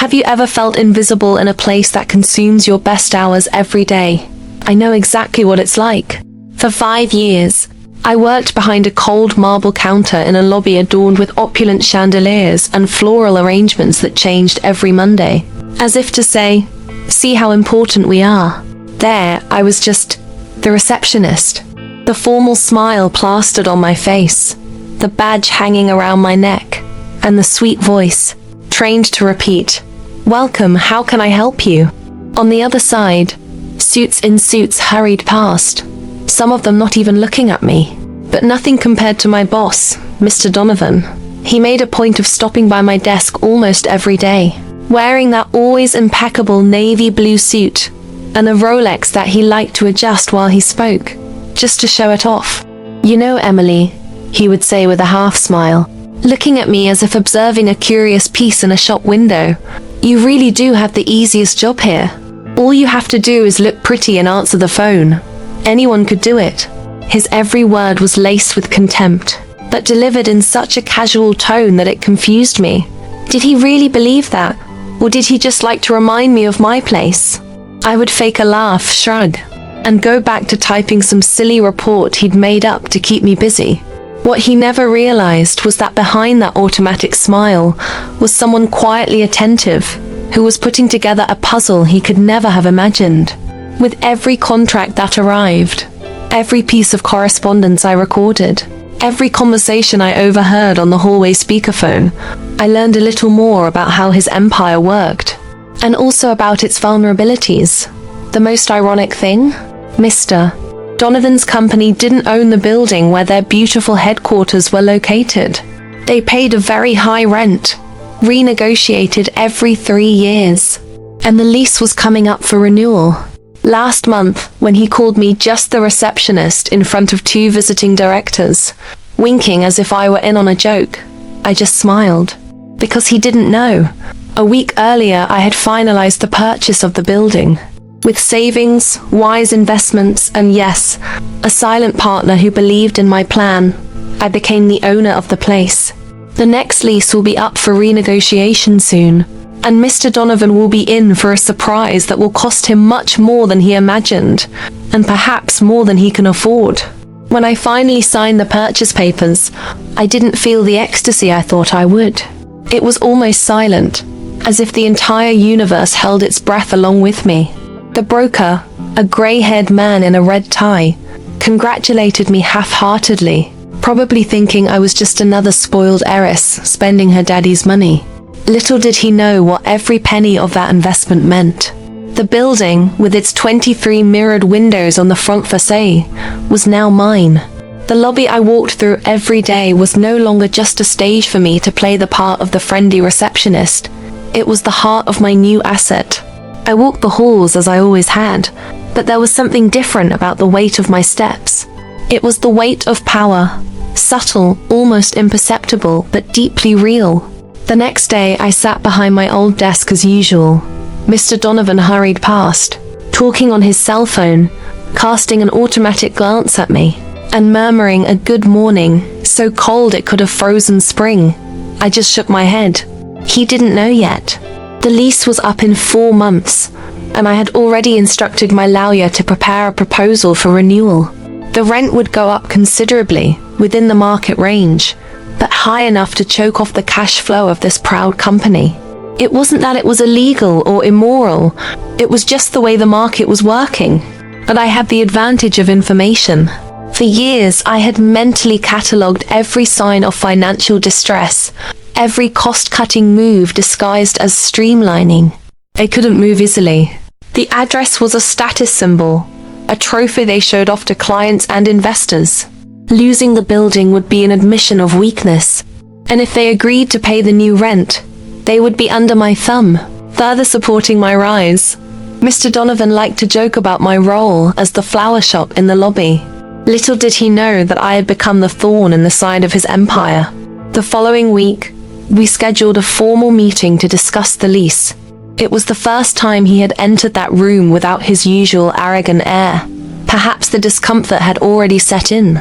Have you ever felt invisible in a place that consumes your best hours every day? I know exactly what it's like. For 5 years, I worked behind a cold marble counter in a lobby adorned with opulent chandeliers and floral arrangements that changed every Monday. As if to say, see how important we are. There, I was just the receptionist. The formal smile plastered on my face, the badge hanging around my neck, and the sweet voice, trained to repeat, "Welcome, how can I help you?" On the other side, suits in suits hurried past, some of them not even looking at me. But nothing compared to my boss, Mr. Donovan. He made a point of stopping by my desk almost every day, wearing that always impeccable navy blue suit, and a Rolex that he liked to adjust while he spoke, just to show it off. "You know, Emily," he would say with a half smile, looking at me as if observing a curious piece in a shop window, "you really do have the easiest job here. All you have to do is look pretty and answer the phone. Anyone could do it." His every word was laced with contempt, but delivered in such a casual tone that it confused me. Did he really believe that? Or did he just like to remind me of my place? I would fake a laugh, shrug, and go back to typing some silly report he'd made up to keep me busy. What he never realized was that behind that automatic smile was someone quietly attentive, who was putting together a puzzle he could never have imagined. With every contract that arrived, every piece of correspondence I recorded, every conversation I overheard on the hallway speakerphone, I learned a little more about how his empire worked, and also about its vulnerabilities. The most ironic thing? Mr. Donovan's company didn't own the building where their beautiful headquarters were located. They paid a very high rent, renegotiated every 3 years, and the lease was coming up for renewal. Last month, when he called me just the receptionist in front of 2 visiting directors, winking as if I were in on a joke, I just smiled. Because he didn't know. A week earlier, I had finalized the purchase of the building. With savings, wise investments, and yes, a silent partner who believed in my plan, I became the owner of the place. The next lease will be up for renegotiation soon, and Mr. Donovan will be in for a surprise that will cost him much more than he imagined, and perhaps more than he can afford. When I finally signed the purchase papers, I didn't feel the ecstasy I thought I would. It was almost silent, as if the entire universe held its breath along with me. The broker, a grey-haired man in a red tie, congratulated me half-heartedly, probably thinking I was just another spoiled heiress spending her daddy's money. Little did he know what every penny of that investment meant. The building, with its 23 mirrored windows on the front facade, was now mine. The lobby I walked through every day was no longer just a stage for me to play the part of the friendly receptionist. It was the heart of my new asset. I walked the halls as I always had, but there was something different about the weight of my steps. It was the weight of power, subtle, almost imperceptible, but deeply real. The next day, I sat behind my old desk as usual. Mr. Donovan hurried past, talking on his cell phone, casting an automatic glance at me, and murmuring a good morning, so cold it could have frozen spring. I just shook my head. He didn't know yet. The lease was up in 4 months, and I had already instructed my lawyer to prepare a proposal for renewal. The rent would go up considerably, within the market range, but high enough to choke off the cash flow of this proud company. It wasn't that it was illegal or immoral, it was just the way the market was working. But I had the advantage of information. For years, I had mentally catalogued every sign of financial distress, every cost-cutting move disguised as streamlining. I couldn't move easily. The address was a status symbol, a trophy they showed off to clients and investors. Losing the building would be an admission of weakness, and if they agreed to pay the new rent, they would be under my thumb, further supporting my rise. Mr. Donovan liked to joke about my role as the flower shop in the lobby. Little did he know that I had become the thorn in the side of his empire. The following week, we scheduled a formal meeting to discuss the lease. It was the first time he had entered that room without his usual arrogant air. Perhaps the discomfort had already set in.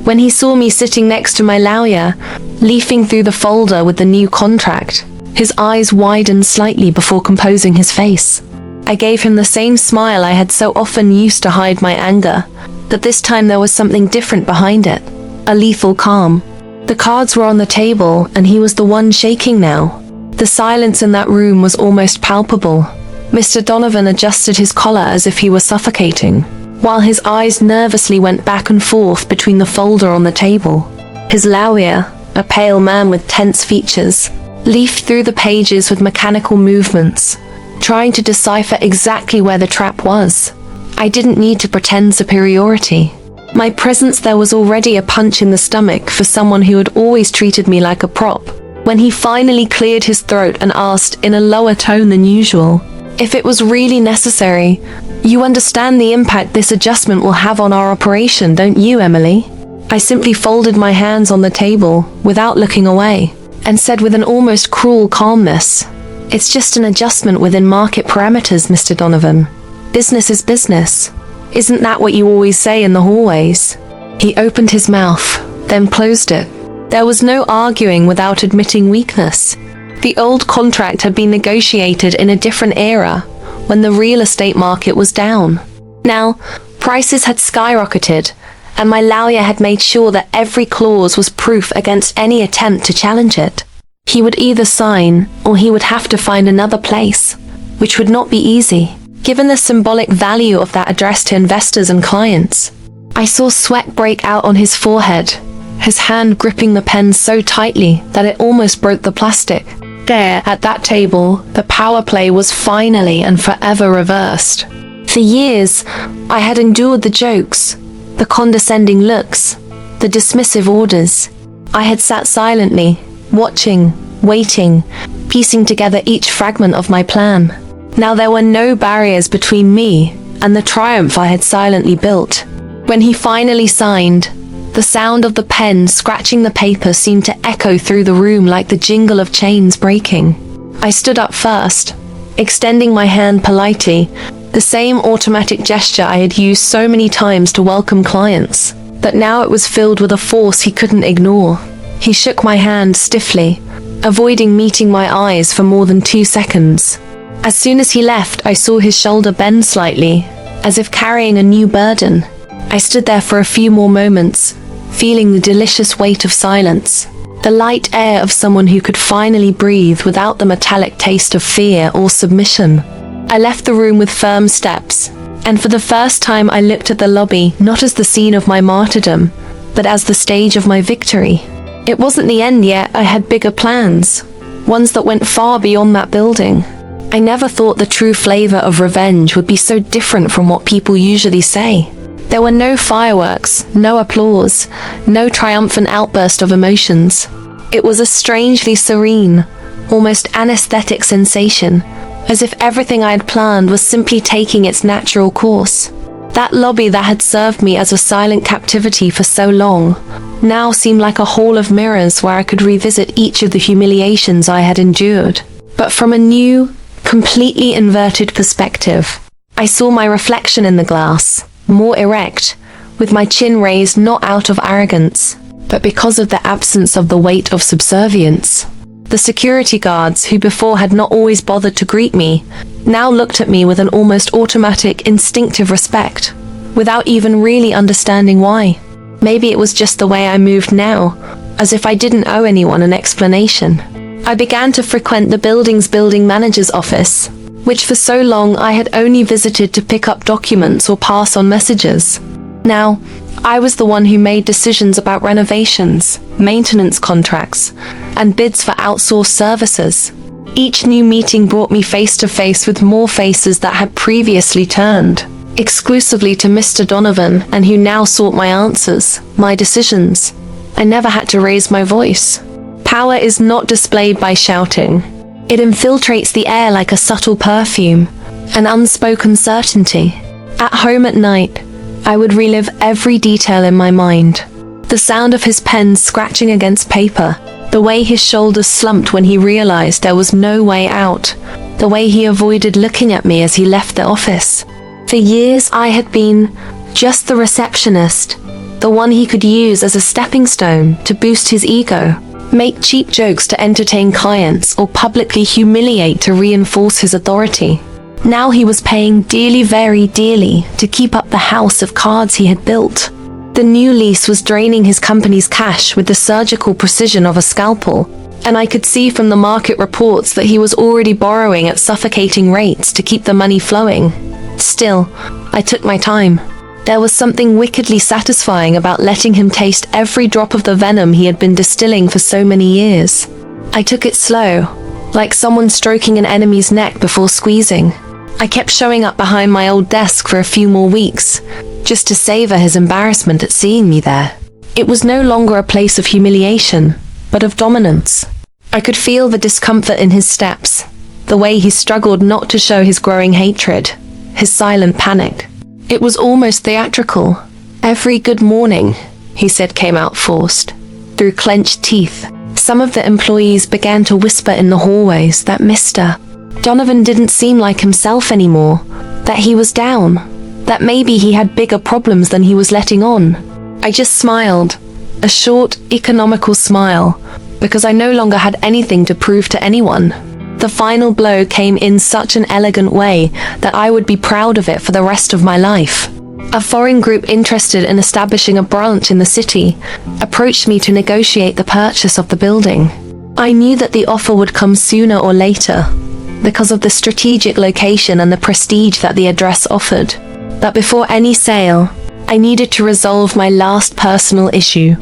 When he saw me sitting next to my lawyer, leafing through the folder with the new contract, His eyes widened slightly before composing his face. I gave him the same smile I had so often used to hide my anger, but this time there was something different behind it. A lethal calm. The cards were on the table, and he was the one shaking now. The silence in that room was almost palpable. Mr. Donovan adjusted his collar as if he were suffocating, while his eyes nervously went back and forth between the folder on the table. His lawyer, a pale man with tense features, leafed through the pages with mechanical movements, trying to decipher exactly where the trap was. I didn't need to pretend superiority. My presence there was already a punch in the stomach for someone who had always treated me like a prop. When he finally cleared his throat and asked in a lower tone than usual, if it was really necessary, "You understand the impact this adjustment will have on our operation, don't you, Emily?" I simply folded my hands on the table without looking away and said with an almost cruel calmness, "It's just an adjustment within market parameters, Mr. Donovan. Business is business. Isn't that what you always say in the hallways?" He opened his mouth, then closed it. There was no arguing without admitting weakness. The old contract had been negotiated in a different era, when the real estate market was down. Now, prices had skyrocketed, and my lawyer had made sure that every clause was proof against any attempt to challenge it. He would either sign, or he would have to find another place, which would not be easy, given the symbolic value of that address to investors and clients. I saw sweat break out on his forehead, his hand gripping the pen so tightly that it almost broke the plastic. There, at that table, the power play was finally and forever reversed. For years, I had endured the jokes, the condescending looks, the dismissive orders. I had sat silently, watching, waiting, piecing together each fragment of my plan. Now there were no barriers between me and the triumph I had silently built. When he finally signed, the sound of the pen scratching the paper seemed to echo through the room like the jingle of chains breaking. I stood up first, extending my hand politely, the same automatic gesture I had used so many times to welcome clients, but now it was filled with a force he couldn't ignore. He shook my hand stiffly, avoiding meeting my eyes for more than 2 seconds. As soon as he left, I saw his shoulder bend slightly, as if carrying a new burden. I stood there for a few more moments, feeling the delicious weight of silence, the light air of someone who could finally breathe without the metallic taste of fear or submission. I left the room with firm steps, and for the first time I looked at the lobby not as the scene of my martyrdom, but as the stage of my victory. It wasn't the end yet. I had bigger plans, ones that went far beyond that building. I never thought the true flavor of revenge would be so different from what people usually say. There were no fireworks, no applause, no triumphant outburst of emotions. It was a strangely serene, almost anesthetic sensation, as if everything I had planned was simply taking its natural course. That lobby that had served me as a silent captivity for so long now seemed like a hall of mirrors where I could revisit each of the humiliations I had endured, but from a new, completely inverted perspective. I saw my reflection in the glass, more erect, with my chin raised not out of arrogance, but because of the absence of the weight of subservience. The security guards, who before had not always bothered to greet me, now looked at me with an almost automatic, instinctive respect, without even really understanding why. Maybe it was just the way I moved now, as if I didn't owe anyone an explanation. I began to frequent the building's building manager's office, which for so long I had only visited to pick up documents or pass on messages. Now, I was the one who made decisions about renovations, maintenance contracts, and bids for outsourced services. Each new meeting brought me face to face with more faces that had previously turned exclusively to Mr. Donovan and who now sought my answers, my decisions. I never had to raise my voice. Power is not displayed by shouting. It infiltrates the air like a subtle perfume, an unspoken certainty. At home at night, I would relive every detail in my mind. The sound of his pen scratching against paper, the way his shoulders slumped when he realized there was no way out, the way he avoided looking at me as he left the office. For years I had been just the receptionist, the one he could use as a stepping stone to boost his ego. make cheap jokes to entertain clients, or publicly humiliate to reinforce his authority. Now he was paying dearly, very dearly, to keep up the house of cards he had built. The new lease was draining his company's cash with the surgical precision of a scalpel, and I could see from the market reports that he was already borrowing at suffocating rates to keep the money flowing. Still, I took my time. There was something wickedly satisfying about letting him taste every drop of the venom he had been distilling for so many years. I took it slow, like someone stroking an enemy's neck before squeezing. I kept showing up behind my old desk for a few more weeks, just to savor his embarrassment at seeing me there. It was no longer a place of humiliation, but of dominance. I could feel the discomfort in his steps, the way he struggled not to show his growing hatred, his silent panic. It was almost theatrical. Every good morning, he said, came out forced, through clenched teeth. Some of the employees began to whisper in the hallways that Mr. Donovan didn't seem like himself anymore, that he was down, that maybe he had bigger problems than he was letting on. I just smiled, a short, economical smile, because I no longer had anything to prove to anyone. The final blow came in such an elegant way that I would be proud of it for the rest of my life. A foreign group interested in establishing a branch in the city approached me to negotiate the purchase of the building. I knew that the offer would come sooner or later, because of the strategic location and the prestige that the address offered. But before any sale, I needed to resolve my last personal issue,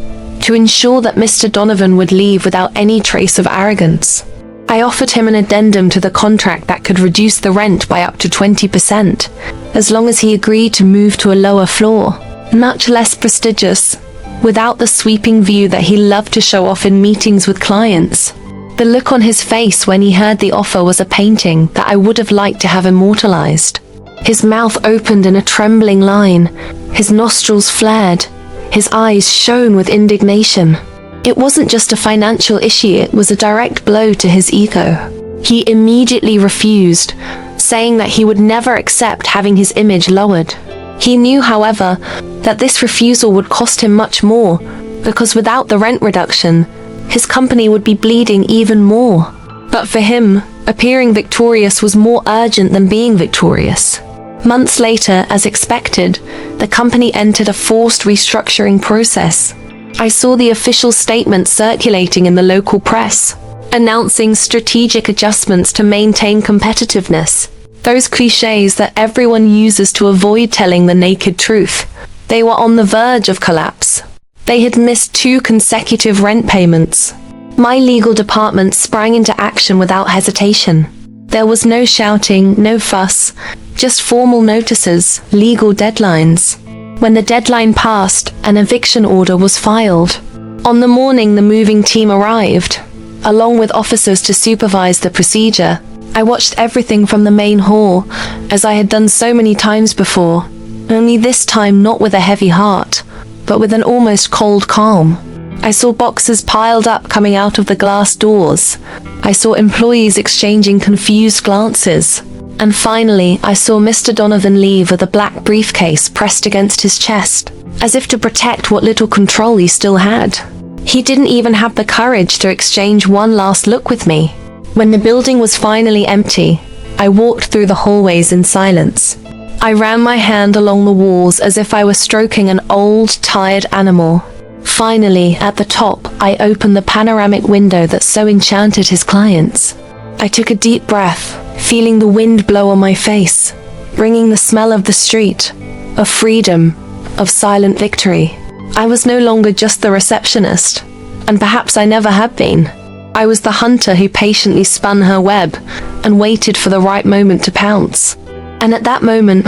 to ensure that Mr. Donovan would leave without any trace of arrogance. I offered him an addendum to the contract that could reduce the rent by up to 20%, as long as he agreed to move to a lower floor, much less prestigious, without the sweeping view that he loved to show off in meetings with clients. The look on his face when he heard the offer was a painting that I would have liked to have immortalized. His mouth opened in a trembling line, his nostrils flared, his eyes shone with indignation. It wasn't just a financial issue, it was a direct blow to his ego. He immediately refused, saying that he would never accept having his image lowered. He knew, however, that this refusal would cost him much more, because without the rent reduction, his company would be bleeding even more. But for him, appearing victorious was more urgent than being victorious. Months later, as expected, the company entered a forced restructuring process. I saw the official statement circulating in the local press, announcing strategic adjustments to maintain competitiveness. Those cliches that everyone uses to avoid telling the naked truth. They were on the verge of collapse. They had missed 2 consecutive rent payments. My legal department sprang into action without hesitation. There was no shouting, no fuss, just formal notices, legal deadlines. When the deadline passed, an eviction order was filed. On the morning the moving team arrived, along with officers to supervise the procedure, I watched everything from the main hall, as I had done so many times before, only this time not with a heavy heart, but with an almost cold calm. I saw boxes piled up coming out of the glass doors. I saw employees exchanging confused glances. And finally, I saw Mr. Donovan leave with a black briefcase pressed against his chest, as if to protect what little control he still had. He didn't even have the courage to exchange one last look with me. When the building was finally empty, I walked through the hallways in silence. I ran my hand along the walls as if I were stroking an old, tired animal. Finally, at the top, I opened the panoramic window that so enchanted his clients. I took a deep breath, feeling the wind blow on my face, bringing the smell of the street, of freedom, of silent victory. I was no longer just the receptionist, and perhaps I never had been. I was the hunter who patiently spun her web and waited for the right moment to pounce. And at that moment,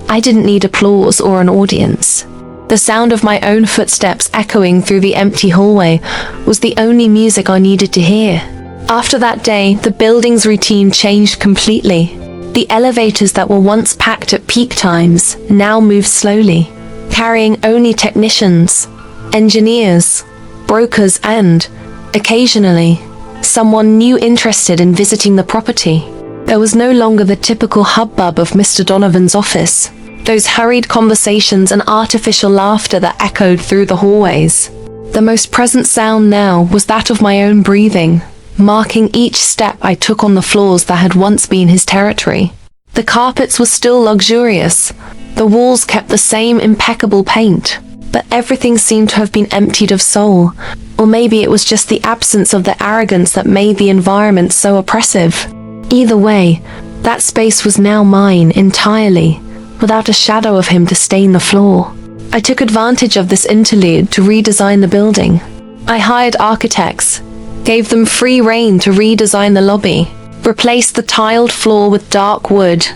I didn't need applause or an audience. The sound of my own footsteps echoing through the empty hallway was the only music I needed to hear. After that day, the building's routine changed completely. The elevators that were once packed at peak times now moved slowly, carrying only technicians, engineers, brokers, and, occasionally, someone new interested in visiting the property. There was no longer the typical hubbub of Mr. Donovan's office, those hurried conversations and artificial laughter that echoed through the hallways. The most present sound now was that of my own breathing, marking each step I took on the floors that had once been his territory. The carpets were still luxurious, the walls kept the same impeccable paint, but everything seemed to have been emptied of soul, or maybe it was just the absence of the arrogance that made the environment so oppressive. Either way, that space was now mine entirely, without a shadow of him to stain the floor. I took advantage of this interlude to redesign the building. I hired architects, gave them free rein to redesign the lobby, replaced the tiled floor with dark wood,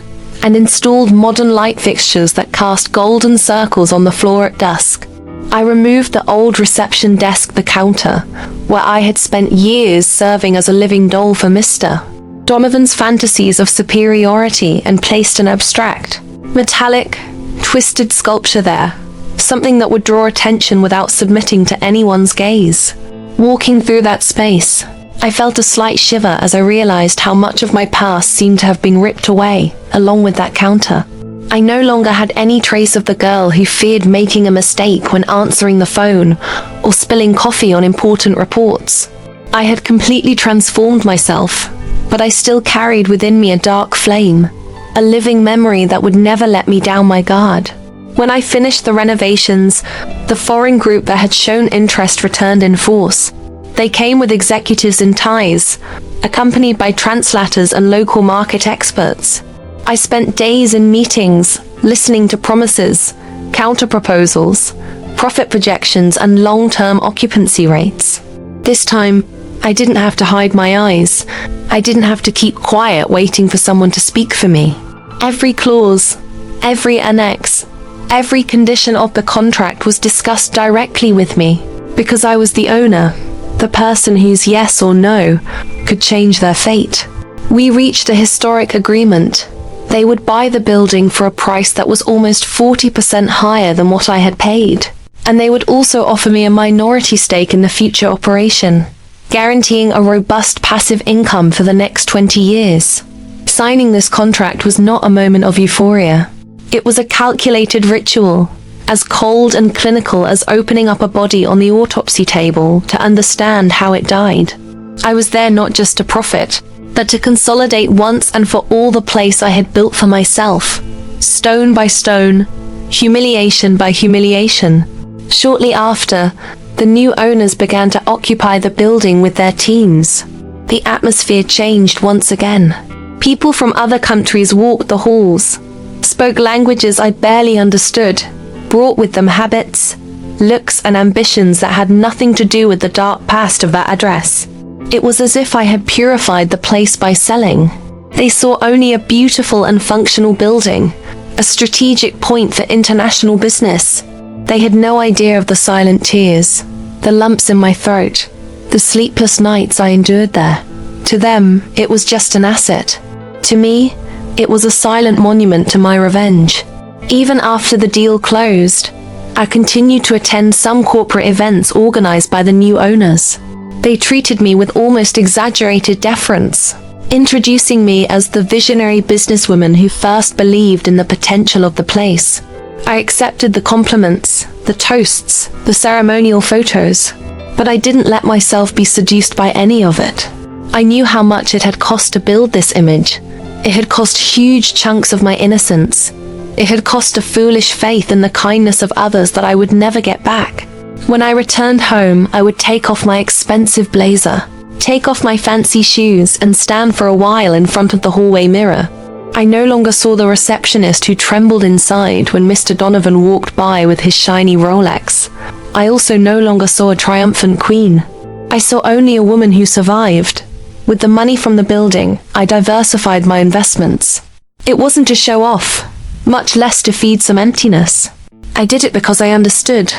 and installed modern light fixtures that cast golden circles on the floor at dusk. I removed the old reception desk, the counter, where I had spent years serving as a living doll for Mr. Donovan's fantasies of superiority, and placed an abstract, metallic, twisted sculpture there, something that would draw attention without submitting to anyone's gaze. Walking through that space, I felt a slight shiver as I realized how much of my past seemed to have been ripped away, along with that counter. I no longer had any trace of the girl who feared making a mistake when answering the phone or spilling coffee on important reports. I had completely transformed myself, but I still carried within me a dark flame, a living memory that would never let me down my guard. When I finished the renovations, the foreign group that had shown interest returned in force. They came with executives in ties, accompanied by translators and local market experts. I spent days in meetings, listening to promises, counter-proposals, profit projections, and long-term occupancy rates. This time, I didn't have to hide my eyes. I didn't have to keep quiet waiting for someone to speak for me. Every clause, every annex, every condition of the contract was discussed directly with me, because I was the owner, the person whose yes or no could change their fate. We reached a historic agreement. They would buy the building for a price that was almost 40% higher than what I had paid, and they would also offer me a minority stake in the future operation, guaranteeing a robust passive income for the next 20 years. Signing this contract was not a moment of euphoria. It was a calculated ritual, as cold and clinical as opening up a body on the autopsy table to understand how it died. I was there not just to profit, but to consolidate once and for all the place I had built for myself, stone by stone, humiliation by humiliation. Shortly after, the new owners began to occupy the building with their teams. The atmosphere changed once again. People from other countries walked the halls, spoke languages I barely understood, brought with them habits, looks, and ambitions that had nothing to do with the dark past of that address. It was as if I had purified the place by selling. They saw only a beautiful and functional building, a strategic point for international business. They had no idea of the silent tears, the lumps in my throat, the sleepless nights I endured there. To them, it was just an asset. To me, it was a silent monument to my revenge. Even after the deal closed, I continued to attend some corporate events organized by the new owners. They treated me with almost exaggerated deference, introducing me as the visionary businesswoman who first believed in the potential of the place. I accepted the compliments, the toasts, the ceremonial photos, but I didn't let myself be seduced by any of it. I knew how much it had cost to build this image. It had cost huge chunks of my innocence. It had cost a foolish faith in the kindness of others that I would never get back. When I returned home, I would take off my expensive blazer, take off my fancy shoes, and stand for a while in front of the hallway mirror. I no longer saw the receptionist who trembled inside when Mr. Donovan walked by with his shiny Rolex. I also no longer saw a triumphant queen. I saw only a woman who survived. With the money from the building, I diversified my investments. It wasn't to show off, much less to feed some emptiness. I did it because I understood,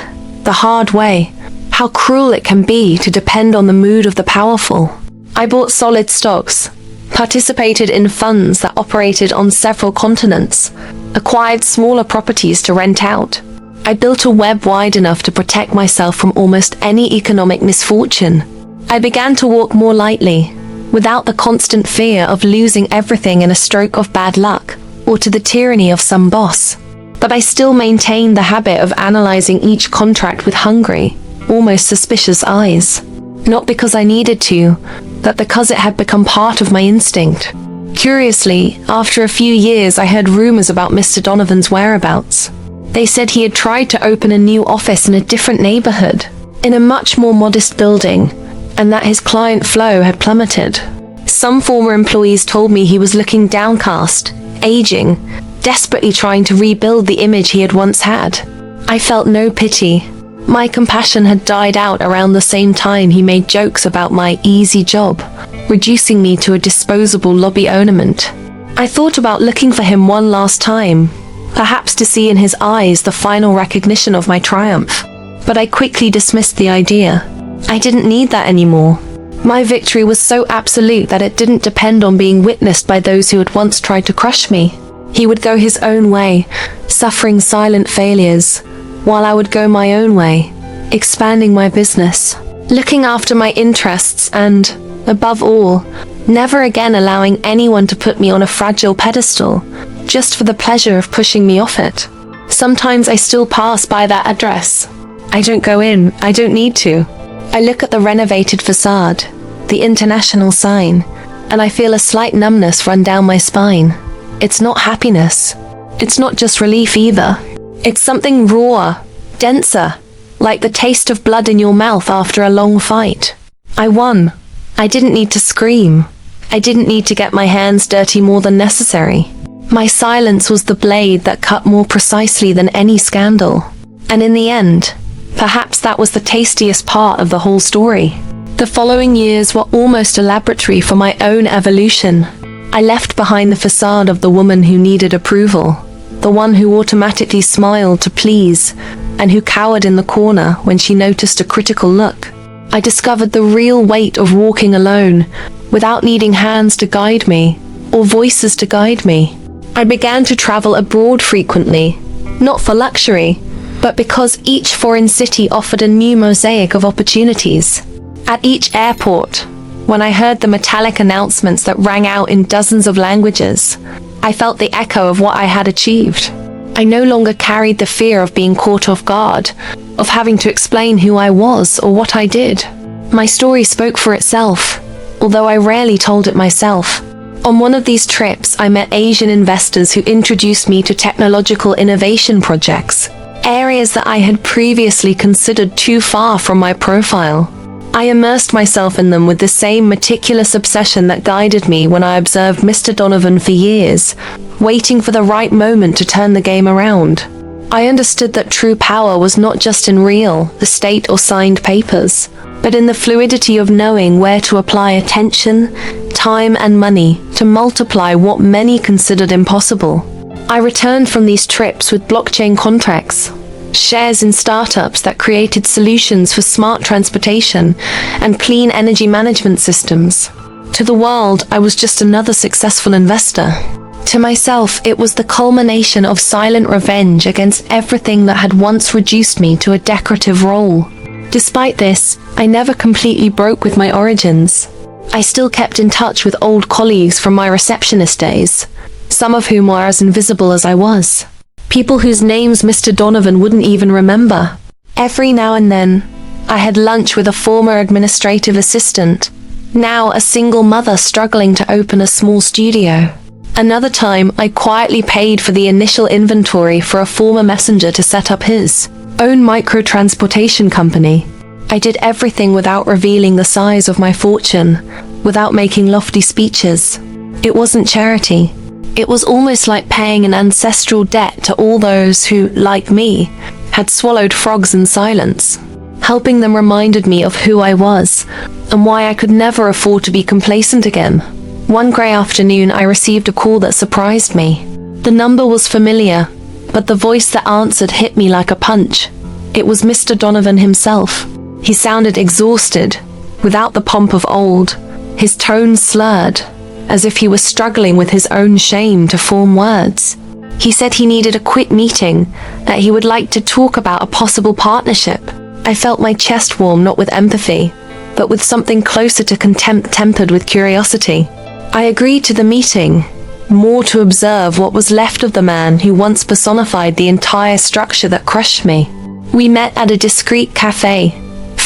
the hard way, how cruel it can be to depend on the mood of the powerful. I bought solid stocks, participated in funds that operated on several continents, acquired smaller properties to rent out. I built a web wide enough to protect myself from almost any economic misfortune. I began to walk more lightly, without the constant fear of losing everything in a stroke of bad luck, or to the tyranny of some boss. But I still maintained the habit of analyzing each contract with hungry, almost suspicious eyes. Not because I needed to, but because it had become part of my instinct. Curiously, after a few years I heard rumors about Mr. Donovan's whereabouts. They said he had tried to open a new office in a different neighborhood, in a much more modest building, and that his client flow had plummeted. Some former employees told me he was looking downcast, aging, desperately trying to rebuild the image he had once had. I felt no pity. My compassion had died out around the same time he made jokes about my easy job, reducing me to a disposable lobby ornament. I thought about looking for him one last time, perhaps to see in his eyes the final recognition of my triumph. But I quickly dismissed the idea. I didn't need that anymore. My victory was so absolute that it didn't depend on being witnessed by those who had once tried to crush me. He would go his own way, suffering silent failures, while I would go my own way, expanding my business, looking after my interests and, above all, never again allowing anyone to put me on a fragile pedestal, just for the pleasure of pushing me off it. Sometimes I still pass by that address. I don't go in, I don't need to. I look at the renovated facade, the international sign, and I feel a slight numbness run down my spine. It's not happiness. It's not just relief either. It's something rawer, denser, like the taste of blood in your mouth after a long fight. I won. I didn't need to scream. I didn't need to get my hands dirty more than necessary. My silence was the blade that cut more precisely than any scandal. And in the end, perhaps that was the tastiest part of the whole story. The following years were almost a laboratory for my own evolution. I left behind the facade of the woman who needed approval, the one who automatically smiled to please, and who cowered in the corner when she noticed a critical look. I discovered the real weight of walking alone, without needing hands to guide me, or voices to guide me. I began to travel abroad frequently, not for luxury, but because each foreign city offered a new mosaic of opportunities. At each airport, when I heard the metallic announcements that rang out in dozens of languages, I felt the echo of what I had achieved. I no longer carried the fear of being caught off guard, of having to explain who I was or what I did. My story spoke for itself, although I rarely told it myself. On one of these trips, I met Asian investors who introduced me to technological innovation projects, areas that I had previously considered too far from my profile. I immersed myself in them with the same meticulous obsession that guided me when I observed Mr. Donovan for years, waiting for the right moment to turn the game around. I understood that true power was not just in real estate or signed papers, but in the fluidity of knowing where to apply attention, time, and money to multiply what many considered impossible. I returned from these trips with blockchain contracts, shares in startups that created solutions for smart transportation and clean energy management systems. To the world, I was just another successful investor. To myself, it was the culmination of silent revenge against everything that had once reduced me to a decorative role. Despite this, I never completely broke with my origins. I still kept in touch with old colleagues from my receptionist days, some of whom were as invisible as I was. People whose names Mr. Donovan wouldn't even remember. Every now and then, I had lunch with a former administrative assistant, now a single mother struggling to open a small studio. Another time, I quietly paid for the initial inventory for a former messenger to set up his own micro-transportation company. I did everything without revealing the size of my fortune, without making lofty speeches. It wasn't charity. It was almost like paying an ancestral debt to all those who, like me, had swallowed frogs in silence. Helping them reminded me of who I was, and why I could never afford to be complacent again. One grey afternoon, I received a call that surprised me. The number was familiar, but the voice that answered hit me like a punch. It was Mr. Donovan himself. He sounded exhausted, without the pomp of old, his tone slurred, as if he was struggling with his own shame to form words. He said he needed a quick meeting, that he would like to talk about a possible partnership. I felt my chest warm not with empathy, but with something closer to contempt tempered with curiosity. I agreed to the meeting, more to observe what was left of the man who once personified the entire structure that crushed me. We met at a discreet cafe,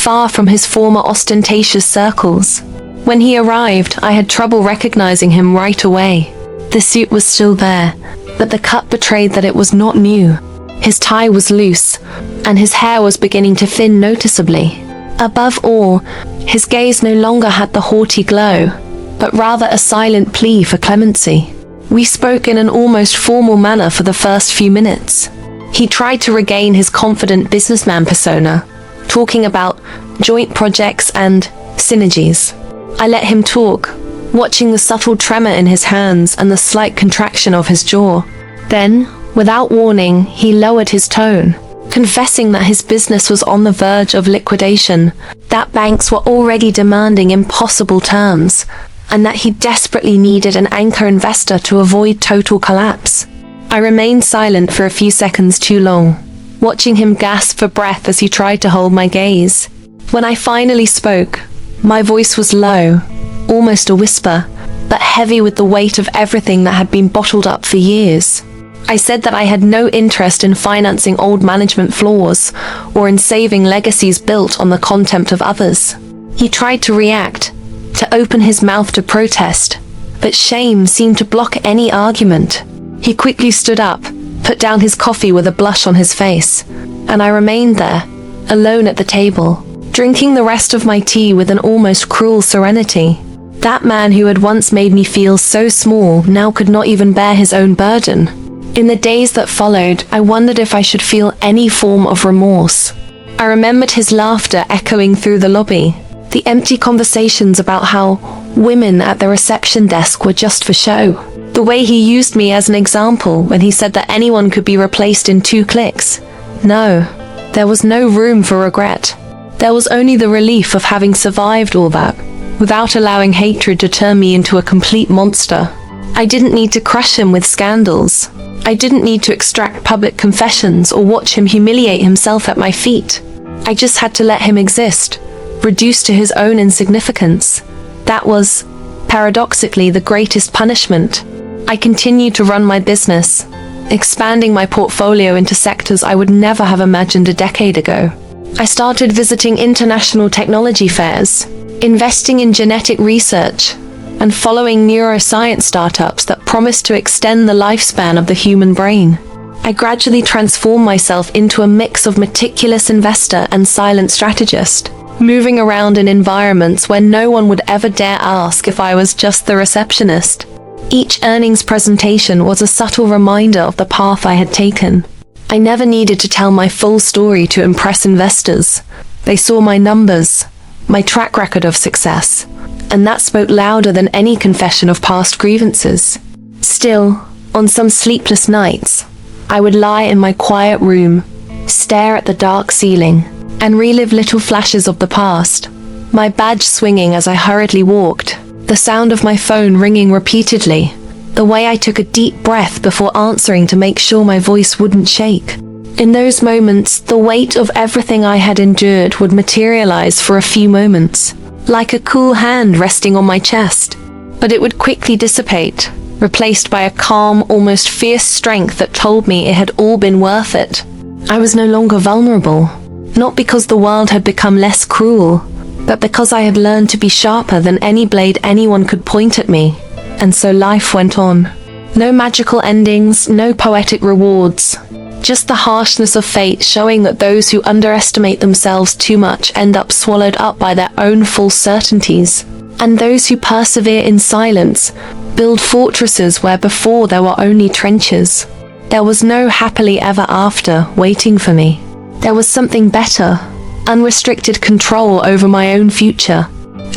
far from his former ostentatious circles. When he arrived, I had trouble recognizing him right away. The suit was still there, but the cut betrayed that it was not new. His tie was loose, and his hair was beginning to thin noticeably. Above all, his gaze no longer had the haughty glow, but rather a silent plea for clemency. We spoke in an almost formal manner for the first few minutes. He tried to regain his confident businessman persona, talking about joint projects and synergies. I let him talk, watching the subtle tremor in his hands and the slight contraction of his jaw. Then, without warning, he lowered his tone, confessing that his business was on the verge of liquidation, that banks were already demanding impossible terms, and that he desperately needed an anchor investor to avoid total collapse. I remained silent for a few seconds too long, watching him gasp for breath as he tried to hold my gaze. When I finally spoke, my voice was low, almost a whisper, but heavy with the weight of everything that had been bottled up for years. I said that I had no interest in financing old management flaws or in saving legacies built on the contempt of others. He tried to react, to open his mouth to protest, but shame seemed to block any argument. He quickly stood up, put down his coffee with a blush on his face, and I remained there, alone at the table, drinking the rest of my tea with an almost cruel serenity. That man who had once made me feel so small now could not even bear his own burden. In the days that followed, I wondered if I should feel any form of remorse. I remembered his laughter echoing through the lobby, the empty conversations about how women at the reception desk were just for show, the way he used me as an example when he said that anyone could be replaced in 2 clicks. No, there was no room for regret. There was only the relief of having survived all that, without allowing hatred to turn me into a complete monster. I didn't need to crush him with scandals. I didn't need to extract public confessions or watch him humiliate himself at my feet. I just had to let him exist, reduced to his own insignificance. That was, paradoxically, the greatest punishment. I continued to run my business, expanding my portfolio into sectors I would never have imagined a decade ago. I started visiting international technology fairs, investing in genetic research, and following neuroscience startups that promised to extend the lifespan of the human brain. I gradually transformed myself into a mix of meticulous investor and silent strategist, moving around in environments where no one would ever dare ask if I was just the receptionist. Each earnings presentation was a subtle reminder of the path I had taken. I never needed to tell my full story to impress investors. They saw my numbers, my track record of success, and that spoke louder than any confession of past grievances. Still, on some sleepless nights, I would lie in my quiet room, stare at the dark ceiling, and relive little flashes of the past, my badge swinging as I hurriedly walked, the sound of my phone ringing repeatedly, the way I took a deep breath before answering to make sure my voice wouldn't shake. In those moments, the weight of everything I had endured would materialize for a few moments, like a cool hand resting on my chest. But it would quickly dissipate, replaced by a calm, almost fierce strength that told me it had all been worth it. I was no longer vulnerable, not because the world had become less cruel, but because I had learned to be sharper than any blade anyone could point at me. And so life went on. No magical endings, no poetic rewards. Just the harshness of fate showing that those who underestimate themselves too much end up swallowed up by their own false certainties. And those who persevere in silence build fortresses where before there were only trenches. There was no happily ever after waiting for me. There was something better, unrestricted control over my own future.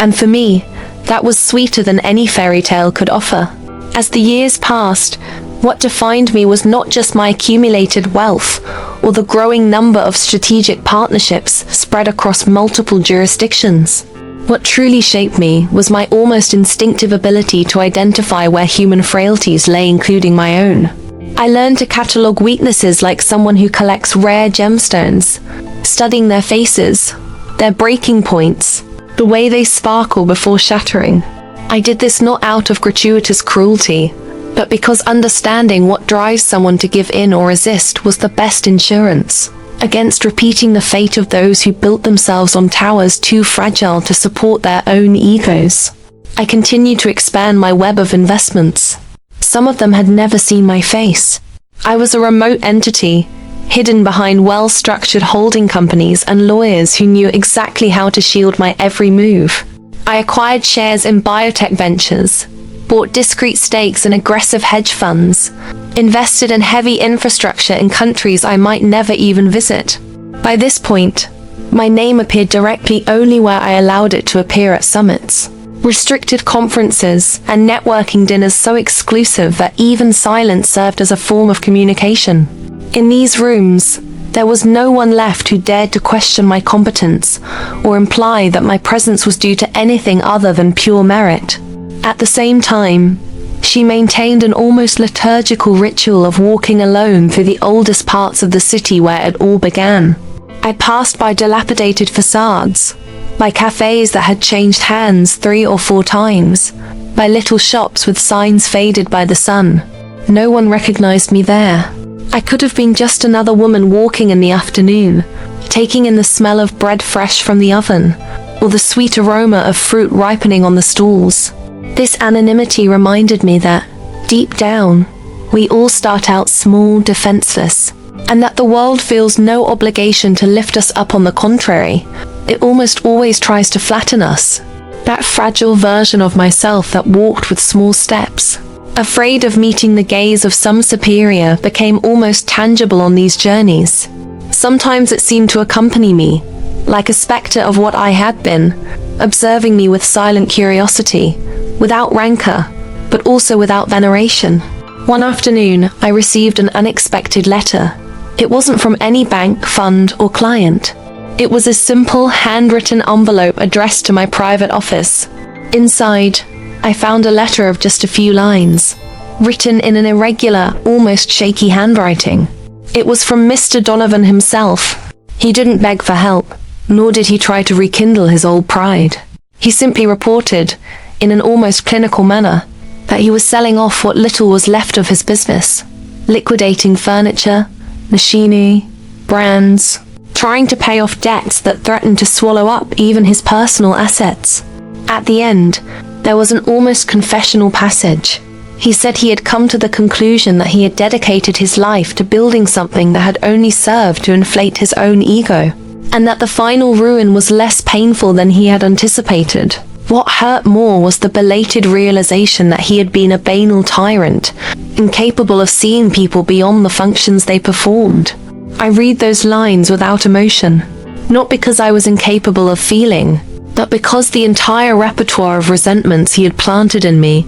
And for me, that was sweeter than any fairy tale could offer. As the years passed, what defined me was not just my accumulated wealth or the growing number of strategic partnerships spread across multiple jurisdictions. What truly shaped me was my almost instinctive ability to identify where human frailties lay, including my own. I learned to catalog weaknesses like someone who collects rare gemstones, studying their faces, their breaking points, the way they sparkle before shattering. I did this not out of gratuitous cruelty, but because understanding what drives someone to give in or resist was the best insurance. against repeating the fate of those who built themselves on towers too fragile to support their own egos. I continued to expand my web of investments. Some of them had never seen my face. I was a remote entity, hidden behind well-structured holding companies and lawyers who knew exactly how to shield my every move. I acquired shares in biotech ventures, bought discrete stakes in aggressive hedge funds, invested in heavy infrastructure in countries I might never even visit. By this point, my name appeared directly only where I allowed it to appear at summits, restricted conferences, and networking dinners so exclusive that even silence served as a form of communication. In these rooms, there was no one left who dared to question my competence or imply that my presence was due to anything other than pure merit. At the same time, she maintained an almost liturgical ritual of walking alone through the oldest parts of the city where it all began. I passed by dilapidated facades, by cafes that had changed hands 3 or 4 times, by little shops with signs faded by the sun. No one recognized me there. I could have been just another woman walking in the afternoon, taking in the smell of bread fresh from the oven, or the sweet aroma of fruit ripening on the stalls. This anonymity reminded me that, deep down, we all start out small, defenseless, and that the world feels no obligation to lift us up. On the contrary, it almost always tries to flatten us. That fragile version of myself that walked with small steps, afraid of meeting the gaze of some superior, became almost tangible on these journeys. Sometimes it seemed to accompany me, like a specter of what I had been, observing me with silent curiosity, without rancor, but also without veneration. One afternoon, I received an unexpected letter. It wasn't from any bank, fund, or client. It was a simple, handwritten envelope addressed to my private office. Inside, I found a letter of just a few lines, written in an irregular, almost shaky handwriting. It was from Mr. Donovan himself. He didn't beg for help, nor did he try to rekindle his old pride. He simply reported, in an almost clinical manner, that he was selling off what little was left of his business, liquidating furniture, machinery, brands, trying to pay off debts that threatened to swallow up even his personal assets. At the end, there was an almost confessional passage. He said he had come to the conclusion that he had dedicated his life to building something that had only served to inflate his own ego, and that the final ruin was less painful than he had anticipated. What hurt more was the belated realization that he had been a banal tyrant, incapable of seeing people beyond the functions they performed. I read those lines without emotion, not because I was incapable of feeling, but because the entire repertoire of resentments he had planted in me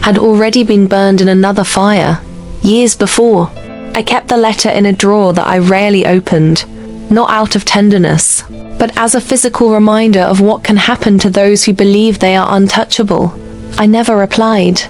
had already been burned in another fire, years before. I kept the letter in a drawer that I rarely opened, not out of tenderness, but as a physical reminder of what can happen to those who believe they are untouchable. I never replied.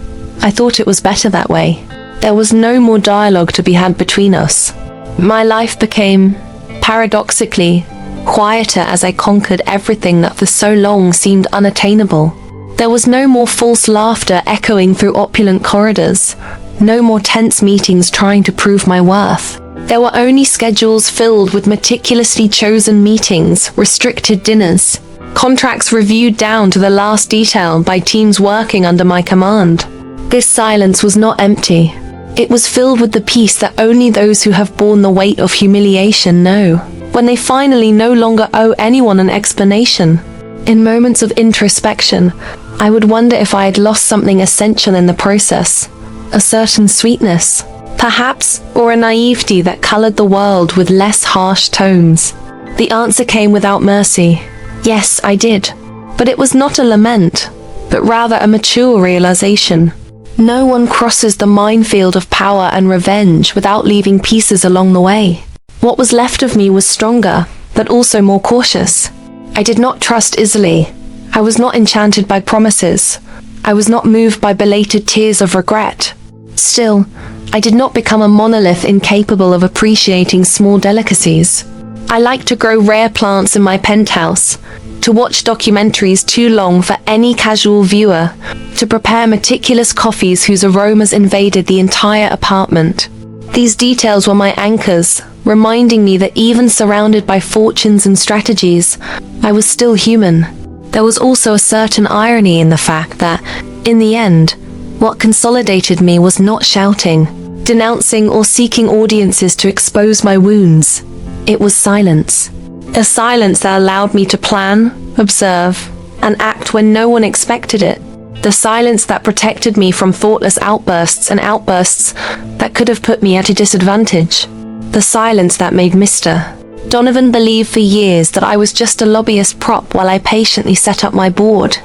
I thought it was better that way. There was no more dialogue to be had between us. My life became, paradoxically, quieter as I conquered everything that for so long seemed unattainable. There was no more false laughter echoing through opulent corridors, no more tense meetings trying to prove my worth. There were only schedules filled with meticulously chosen meetings, restricted dinners, contracts reviewed down to the last detail by teams working under my command. This silence was not empty. It was filled with the peace that only those who have borne the weight of humiliation know, when they finally no longer owe anyone an explanation. In moments of introspection, I would wonder if I had lost something essential in the process, a certain sweetness, perhaps, or a naivety that colored the world with less harsh tones. The answer came without mercy. Yes, I did. But it was not a lament, but rather a mature realization. No one crosses the minefield of power and revenge without leaving pieces along the way. What was left of me was stronger, but also more cautious. I did not trust easily. I was not enchanted by promises. I was not moved by belated tears of regret. Still, I did not become a monolith incapable of appreciating small delicacies. I liked to grow rare plants in my penthouse, to watch documentaries too long for any casual viewer, to prepare meticulous coffees whose aromas invaded the entire apartment. These details were my anchors, reminding me that even surrounded by fortunes and strategies, I was still human. There was also a certain irony in the fact that, in the end, what consolidated me was not shouting, denouncing, or seeking audiences to expose my wounds. It was silence. A silence that allowed me to plan, observe, and act when no one expected it. The silence that protected me from thoughtless outbursts and outbursts that could have put me at a disadvantage. The silence that made Mr. Donovan believe for years that I was just a lobbyist prop while I patiently set up my board.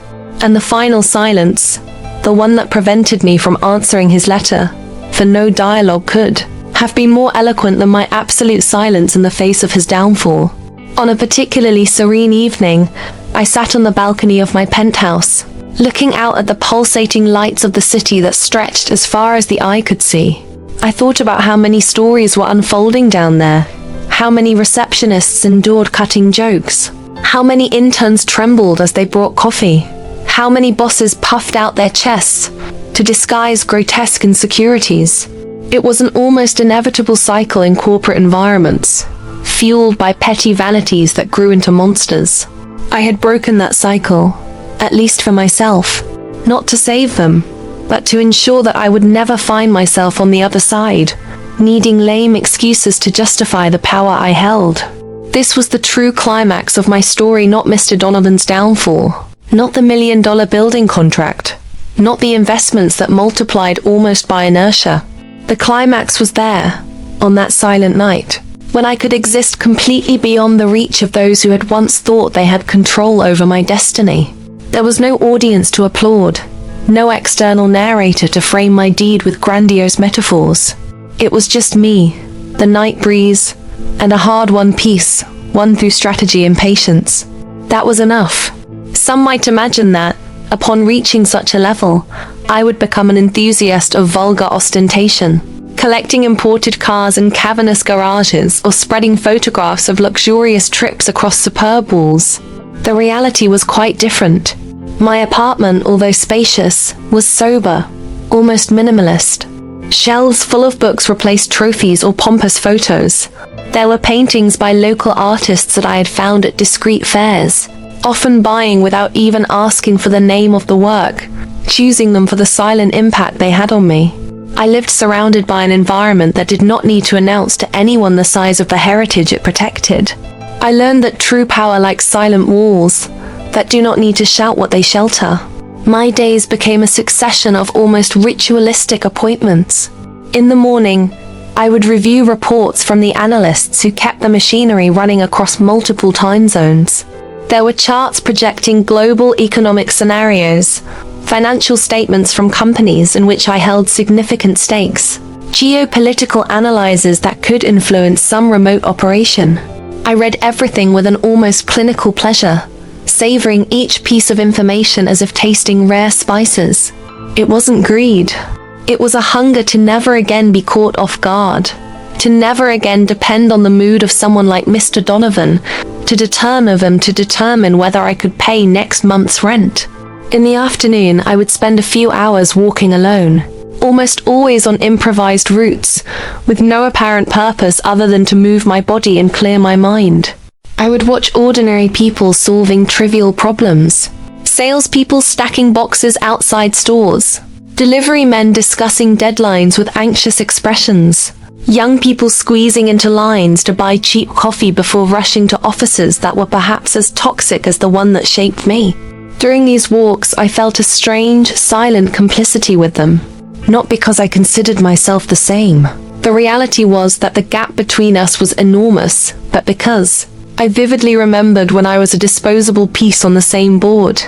And the final silence, the one that prevented me from answering his letter, for no dialogue could have been more eloquent than my absolute silence in the face of his downfall. On a particularly serene evening, I sat on the balcony of my penthouse, looking out at the pulsating lights of the city that stretched as far as the eye could see. I thought about how many stories were unfolding down there, how many receptionists endured cutting jokes, how many interns trembled as they brought coffee, how many bosses puffed out their chests to disguise grotesque insecurities. It was an almost inevitable cycle in corporate environments, fueled by petty vanities that grew into monsters. I had broken that cycle, at least for myself, not to save them, but to ensure that I would never find myself on the other side, needing lame excuses to justify the power I held. This was the true climax of my story, not Mr. Donovan's downfall, not the $1 million building contract, not the investments that multiplied almost by inertia. The climax was there, on that silent night, when I could exist completely beyond the reach of those who had once thought they had control over my destiny. There was no audience to applaud, no external narrator to frame my deed with grandiose metaphors. It was just me, the night breeze, and a hard-won peace, won through strategy and patience. That was enough. Some might imagine that, upon reaching such a level, I would become an enthusiast of vulgar ostentation, collecting imported cars in cavernous garages or spreading photographs of luxurious trips across superb walls. The reality was quite different. My apartment, although spacious, was sober, almost minimalist. Shelves full of books replaced trophies or pompous photos. There were paintings by local artists that I had found at discreet fairs, often buying without even asking for the name of the work, choosing them for the silent impact they had on me. I lived surrounded by an environment that did not need to announce to anyone the size of the heritage it protected. I learned that true power likes silent walls, that do not need to shout what they shelter. My days became a succession of almost ritualistic appointments. In the morning, I would review reports from the analysts who kept the machinery running across multiple time zones. There were charts projecting global economic scenarios, financial statements from companies in which I held significant stakes, geopolitical analyses that could influence some remote operation. I read everything with an almost clinical pleasure, savoring each piece of information as if tasting rare spices. It wasn't greed. It was a hunger to never again be caught off guard, to never again depend on the mood of someone like Mr. Donovan to determine whether I could pay next month's rent. In the afternoon, I would spend a few hours walking alone, almost always on improvised routes, with no apparent purpose other than to move my body and clear my mind. I would watch ordinary people solving trivial problems, salespeople stacking boxes outside stores, delivery men discussing deadlines with anxious expressions, young people squeezing into lines to buy cheap coffee before rushing to offices that were perhaps as toxic as the one that shaped me. During these walks, I felt a strange, silent complicity with them. Not because I considered myself the same. The reality was that the gap between us was enormous, but because I vividly remembered when I was a disposable piece on the same board.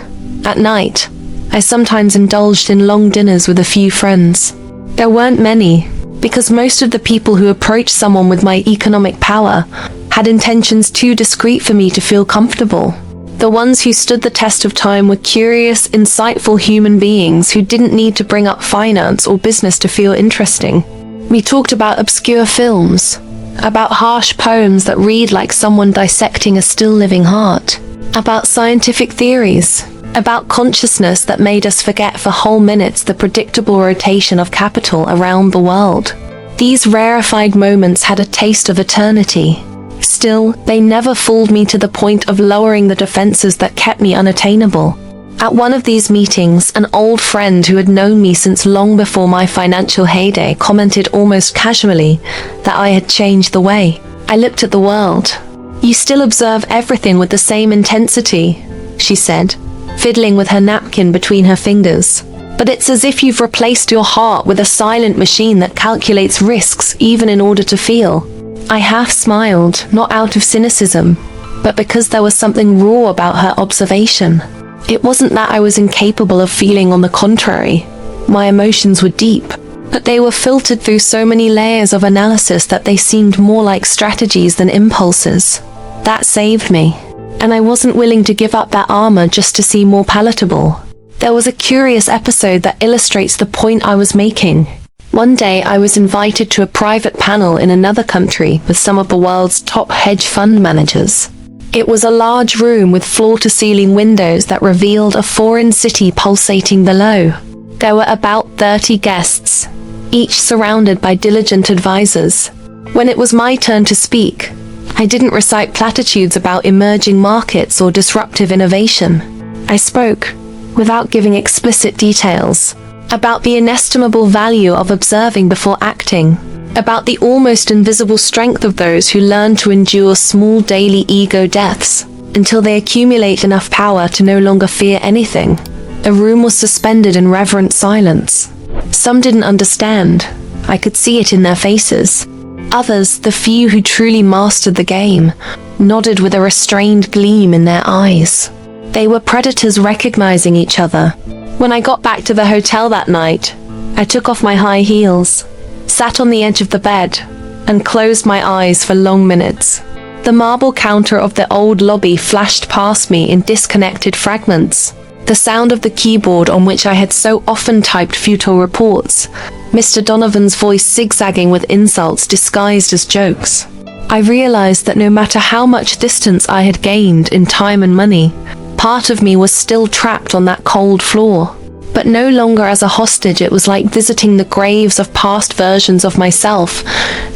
At night, I sometimes indulged in long dinners with a few friends. There weren't many, because most of the people who approached someone with my economic power had intentions too discreet for me to feel comfortable. The ones who stood the test of time were curious, insightful human beings who didn't need to bring up finance or business to feel interesting. We talked about obscure films, about harsh poems that read like someone dissecting a still-living heart, about scientific theories, about consciousness that made us forget for whole minutes the predictable rotation of capital around the world. These rarefied moments had a taste of eternity. Still, they never fooled me to the point of lowering the defenses that kept me unattainable. At one of these meetings, an old friend who had known me since long before my financial heyday commented almost casually that I had changed the way I looked at the world. "You still observe everything with the same intensity," she said, fiddling with her napkin between her fingers. "But it's as if you've replaced your heart with a silent machine that calculates risks even in order to feel." I half smiled, not out of cynicism, but because there was something raw about her observation. It wasn't that I was incapable of feeling, on the contrary. My emotions were deep, but they were filtered through so many layers of analysis that they seemed more like strategies than impulses. That saved me, and I wasn't willing to give up that armor just to seem more palatable. There was a curious episode that illustrates the point I was making. One day I was invited to a private panel in another country with some of the world's top hedge fund managers. It was a large room with floor-to-ceiling windows that revealed a foreign city pulsating below. There were about 30 guests, each surrounded by diligent advisors. When it was my turn to speak, I didn't recite platitudes about emerging markets or disruptive innovation. I spoke, without giving explicit details, about the inestimable value of observing before acting, about the almost invisible strength of those who learn to endure small daily ego deaths until they accumulate enough power to no longer fear anything. The room was suspended in reverent silence. Some didn't understand. I could see it in their faces. Others, the few who truly mastered the game, nodded with a restrained gleam in their eyes. They were predators recognizing each other. When I got back to the hotel that night, I took off my high heels, sat on the edge of the bed, and closed my eyes for long minutes. The marble counter of the old lobby flashed past me in disconnected fragments. The sound of the keyboard on which I had so often typed futile reports, Mr. Donovan's voice zigzagging with insults disguised as jokes. I realized that no matter how much distance I had gained in time and money, part of me was still trapped on that cold floor. But no longer as a hostage. It was like visiting the graves of past versions of myself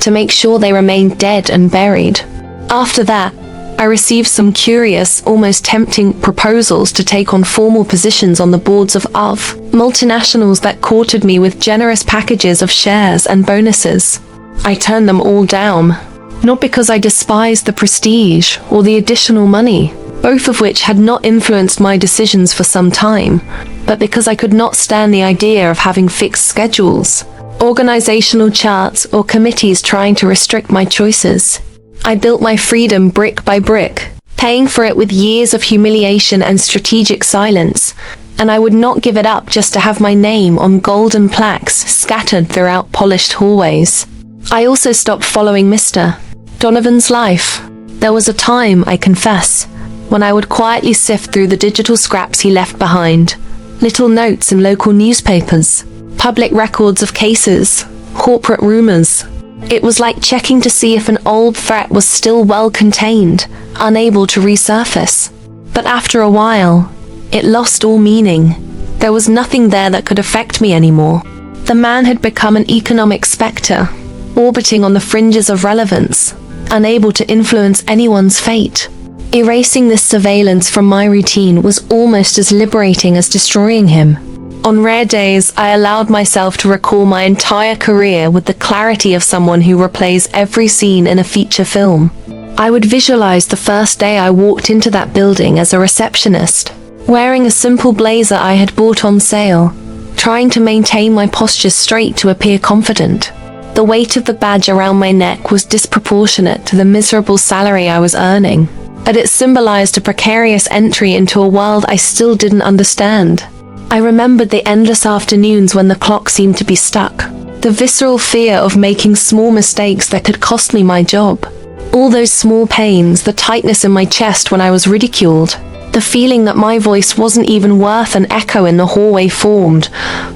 to make sure they remained dead and buried. After that, I received some curious, almost tempting proposals to take on formal positions on the boards of multinationals that courted me with generous packages of shares and bonuses. I turned them all down, not because I despised the prestige or the additional money, both of which had not influenced my decisions for some time, but because I could not stand the idea of having fixed schedules, organizational charts, or committees trying to restrict my choices. I built my freedom brick by brick, paying for it with years of humiliation and strategic silence, and I would not give it up just to have my name on golden plaques scattered throughout polished hallways. I also stopped following Mr. Donovan's life. There was a time, I confess, when I would quietly sift through the digital scraps he left behind. Little notes in local newspapers, public records of cases, corporate rumors. It was like checking to see if an old threat was still well contained, unable to resurface. But after a while, it lost all meaning. There was nothing there that could affect me anymore. The man had become an economic specter, orbiting on the fringes of relevance, unable to influence anyone's fate. Erasing this surveillance from my routine was almost as liberating as destroying him. On rare days, I allowed myself to recall my entire career with the clarity of someone who replays every scene in a feature film. I would visualize the first day I walked into that building as a receptionist, wearing a simple blazer I had bought on sale, trying to maintain my posture straight to appear confident. The weight of the badge around my neck was disproportionate to the miserable salary I was earning, but it symbolized a precarious entry into a world I still didn't understand. I remembered the endless afternoons when the clock seemed to be stuck, the visceral fear of making small mistakes that could cost me my job. All those small pains, the tightness in my chest when I was ridiculed, the feeling that my voice wasn't even worth an echo in the hallway formed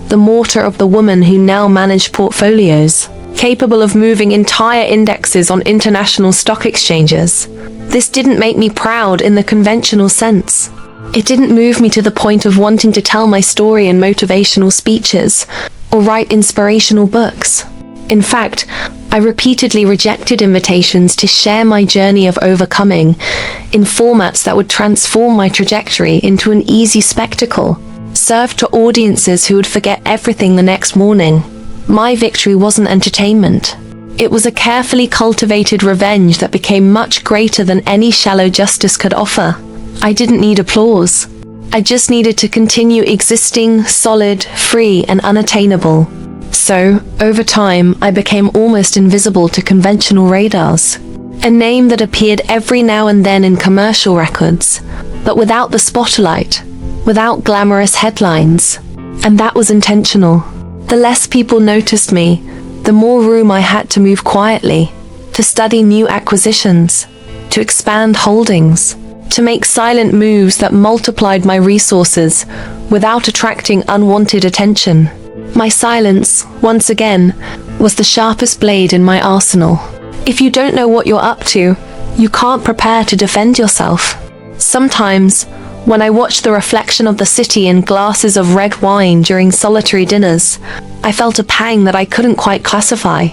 the mortar of the woman who now managed portfolios, capable of moving entire indexes on international stock exchanges. This didn't make me proud in the conventional sense. It didn't move me to the point of wanting to tell my story in motivational speeches or write inspirational books. In fact, I repeatedly rejected invitations to share my journey of overcoming in formats that would transform my trajectory into an easy spectacle, served to audiences who would forget everything the next morning. My victory wasn't entertainment. It was a carefully cultivated revenge that became much greater than any shallow justice could offer. I didn't need applause. I just needed to continue existing, solid, free, and unattainable. So, over time, I became almost invisible to conventional radars. A name that appeared every now and then in commercial records, but without the spotlight, without glamorous headlines. And that was intentional. The less people noticed me, the more room I had to move quietly, to study new acquisitions, to expand holdings, to make silent moves that multiplied my resources without attracting unwanted attention. My silence, once again, was the sharpest blade in my arsenal. If you don't know what you're up to, you can't prepare to defend yourself. Sometimes, when I watched the reflection of the city in glasses of red wine during solitary dinners, I felt a pang that I couldn't quite classify.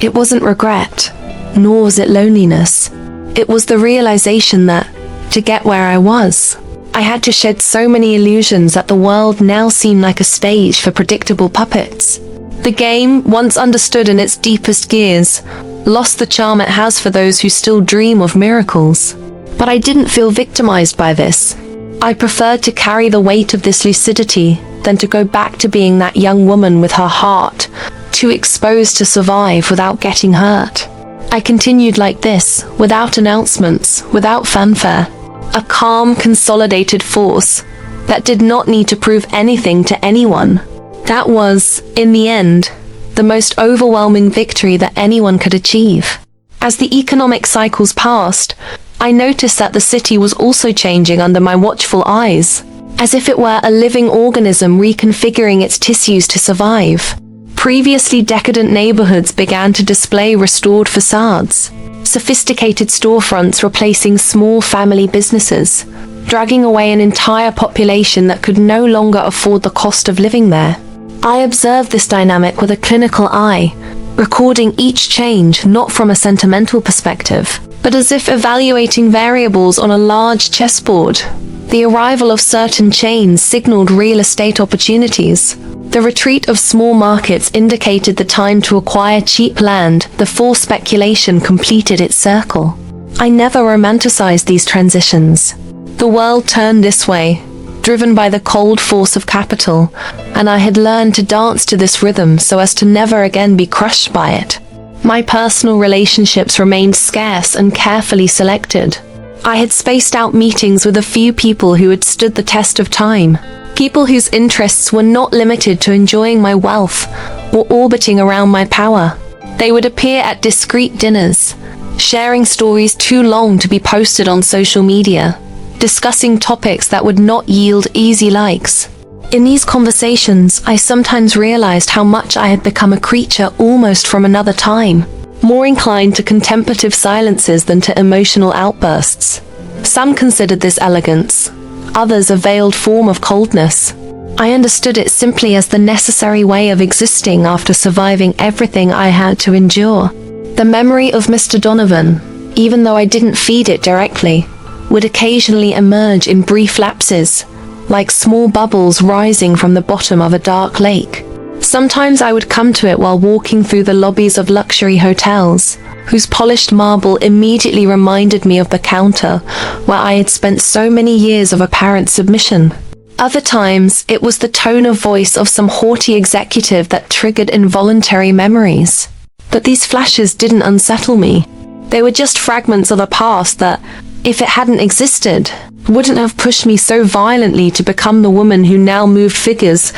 It wasn't regret, nor was it loneliness. It was the realization that, to get where I was, I had to shed so many illusions that the world now seemed like a stage for predictable puppets. The game, once understood in its deepest gears, lost the charm it has for those who still dream of miracles. But I didn't feel victimized by this. I preferred to carry the weight of this lucidity than to go back to being that young woman with her heart, too exposed to survive without getting hurt. I continued like this, without announcements, without fanfare. A calm, consolidated force that did not need to prove anything to anyone. That was, in the end, the most overwhelming victory that anyone could achieve. As the economic cycles passed, I noticed that the city was also changing under my watchful eyes, as if it were a living organism reconfiguring its tissues to survive. Previously decadent neighborhoods began to display restored facades, sophisticated storefronts replacing small family businesses, dragging away an entire population that could no longer afford the cost of living there. I observed this dynamic with a clinical eye, recording each change not from a sentimental perspective, but as if evaluating variables on a large chessboard. The arrival of certain chains signaled real estate opportunities. The retreat of small markets indicated the time to acquire cheap land. The forced speculation completed its circle. I never romanticized these transitions. The world turned this way, driven by the cold force of capital, and I had learned to dance to this rhythm so as to never again be crushed by it. My personal relationships remained scarce and carefully selected. I had spaced out meetings with a few people who had stood the test of time. People whose interests were not limited to enjoying my wealth or orbiting around my power. They would appear at discreet dinners, sharing stories too long to be posted on social media, discussing topics that would not yield easy likes. In these conversations, I sometimes realized how much I had become a creature almost from another time, more inclined to contemplative silences than to emotional outbursts. Some considered this elegance, others a veiled form of coldness. I understood it simply as the necessary way of existing after surviving everything I had to endure. The memory of Mr. Donovan, even though I didn't feed it directly, would occasionally emerge in brief lapses, like small bubbles rising from the bottom of a dark lake. Sometimes I would come to it while walking through the lobbies of luxury hotels, whose polished marble immediately reminded me of the counter where I had spent so many years of apparent submission. Other times, it was the tone of voice of some haughty executive that triggered involuntary memories. But these flashes didn't unsettle me. They were just fragments of a past that, if it hadn't existed, wouldn't have pushed me so violently to become the woman who now moved figures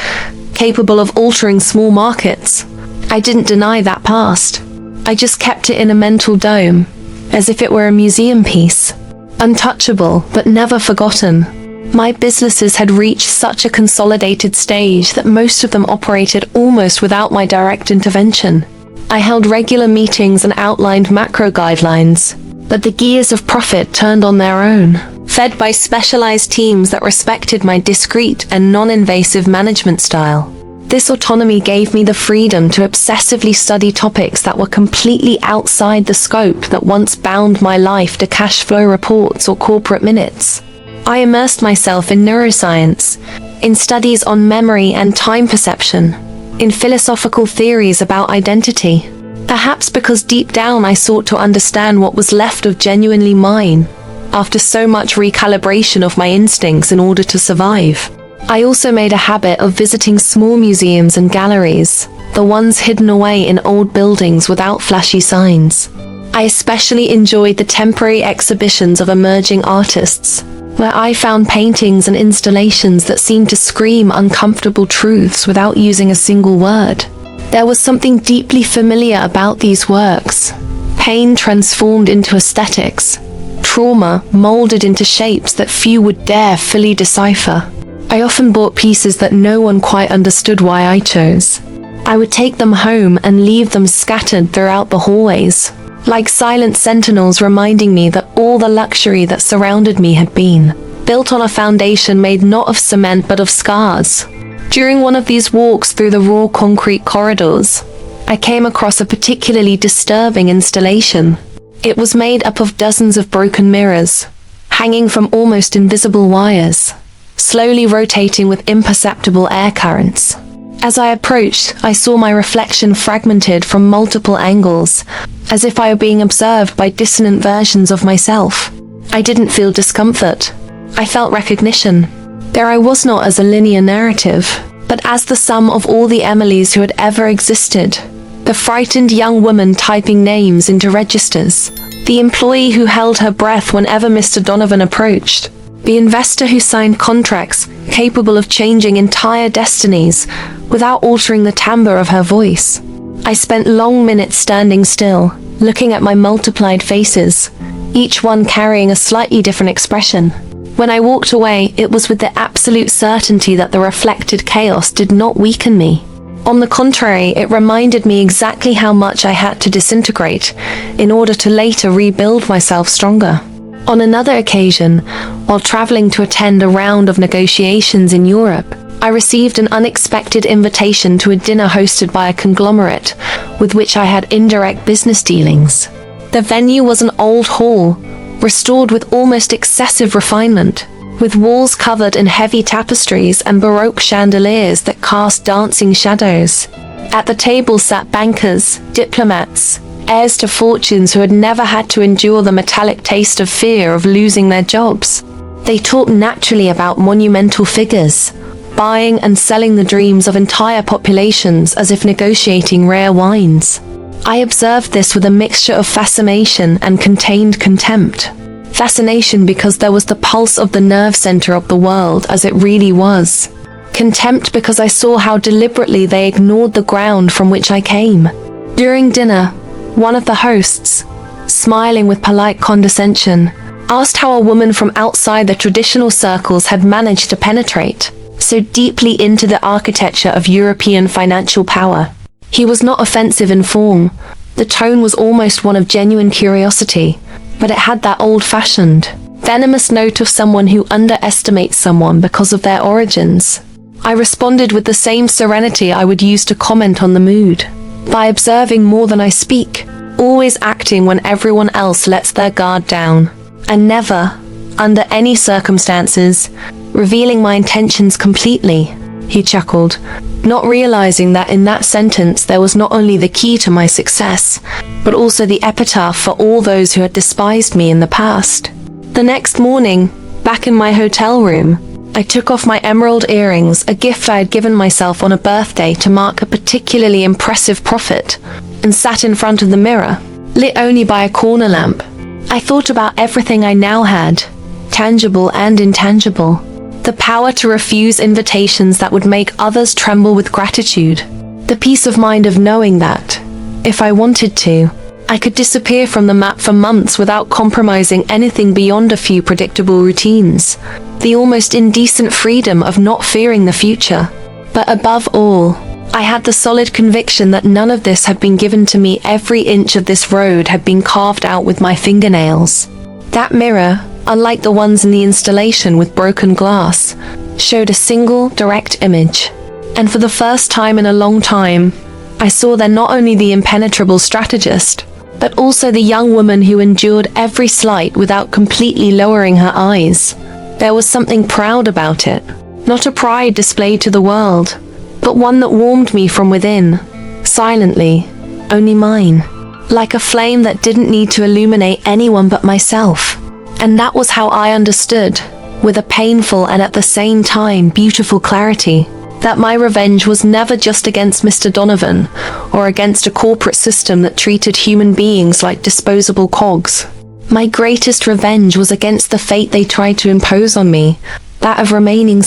capable of altering small markets. I didn't deny that past. I just kept it in a mental dome, as if it were a museum piece. Untouchable, but never forgotten. My businesses had reached such a consolidated stage that most of them operated almost without my direct intervention. I held regular meetings and outlined macro guidelines, but the gears of profit turned on their own, fed by specialized teams that respected my discreet and non-invasive management style. This autonomy gave me the freedom to obsessively study topics that were completely outside the scope that once bound my life to cash flow reports or corporate minutes. I immersed myself in neuroscience, in studies on memory and time perception, in philosophical theories about identity. Perhaps because deep down I sought to understand what was left of genuinely mine, after so much recalibration of my instincts in order to survive. I also made a habit of visiting small museums and galleries, the ones hidden away in old buildings without flashy signs. I especially enjoyed the temporary exhibitions of emerging artists, where I found paintings and installations that seemed to scream uncomfortable truths without using a single word. There was something deeply familiar about these works. Pain transformed into aesthetics, trauma molded into shapes that few would dare fully decipher. I often bought pieces that no one quite understood why I chose. I would take them home and leave them scattered throughout the hallways, like silent sentinels reminding me that all the luxury that surrounded me had been built on a foundation made not of cement but of scars. During one of these walks through the raw concrete corridors, I came across a particularly disturbing installation. It was made up of dozens of broken mirrors, hanging from almost invisible wires, slowly rotating with imperceptible air currents. As I approached, I saw my reflection fragmented from multiple angles, as if I were being observed by dissonant versions of myself. I didn't feel discomfort. I felt recognition. There I was not as a linear narrative, but as the sum of all the Emilys who had ever existed. The frightened young woman typing names into registers, the employee who held her breath whenever Mr. Donovan approached, the investor who signed contracts capable of changing entire destinies without altering the timbre of her voice. I spent long minutes standing still, looking at my multiplied faces, each one carrying a slightly different expression. When I walked away, it was with the absolute certainty that the reflected chaos did not weaken me. On the contrary, it reminded me exactly how much I had to disintegrate in order to later rebuild myself stronger. On another occasion, while traveling to attend a round of negotiations in Europe, I received an unexpected invitation to a dinner hosted by a conglomerate with which I had indirect business dealings. The venue was an old hall, restored with almost excessive refinement, with walls covered in heavy tapestries and Baroque chandeliers that cast dancing shadows. At the table sat bankers, diplomats, heirs to fortunes who had never had to endure the metallic taste of fear of losing their jobs. They talked naturally about monumental figures, buying and selling the dreams of entire populations as if negotiating rare wines. I observed this with a mixture of fascination and contained contempt. Fascination because there was the pulse of the nerve center of the world as it really was. Contempt because I saw how deliberately they ignored the ground from which I came. During dinner, one of the hosts, smiling with polite condescension, asked how a woman from outside the traditional circles had managed to penetrate so deeply into the architecture of European financial power. He was not offensive in form. The tone was almost one of genuine curiosity, but it had that old-fashioned, venomous note of someone who underestimates someone because of their origins. I responded with the same serenity I would use to comment on the mood, by observing more than I speak, always acting when everyone else lets their guard down, and never, under any circumstances, revealing my intentions completely. He chuckled, not realizing that in that sentence there was not only the key to my success, but also the epitaph for all those who had despised me in the past. The next morning, back in my hotel room, I took off my emerald earrings, a gift I had given myself on a birthday to mark a particularly impressive profit, and sat in front of the mirror, lit only by a corner lamp. I thought about everything I now had, tangible and intangible. The power to refuse invitations that would make others tremble with gratitude. The peace of mind of knowing that, if I wanted to, I could disappear from the map for months without compromising anything beyond a few predictable routines. The almost indecent freedom of not fearing the future. But above all, I had the solid conviction that none of this had been given to me. Every inch of this road had been carved out with my fingernails. That mirror, unlike the ones in the installation with broken glass, showed a single, direct image. And for the first time in a long time, I saw there not only the impenetrable strategist, but also the young woman who endured every slight without completely lowering her eyes. There was something proud about it, not a pride displayed to the world, but one that warmed me from within, silently, only mine, like a flame that didn't need to illuminate anyone but myself. And that was how I understood, with a painful and at the same time beautiful clarity, that my revenge was never just against Mr. Donovan, or against a corporate system that treated human beings like disposable cogs. My greatest revenge was against the fate they tried to impose on me, that of remaining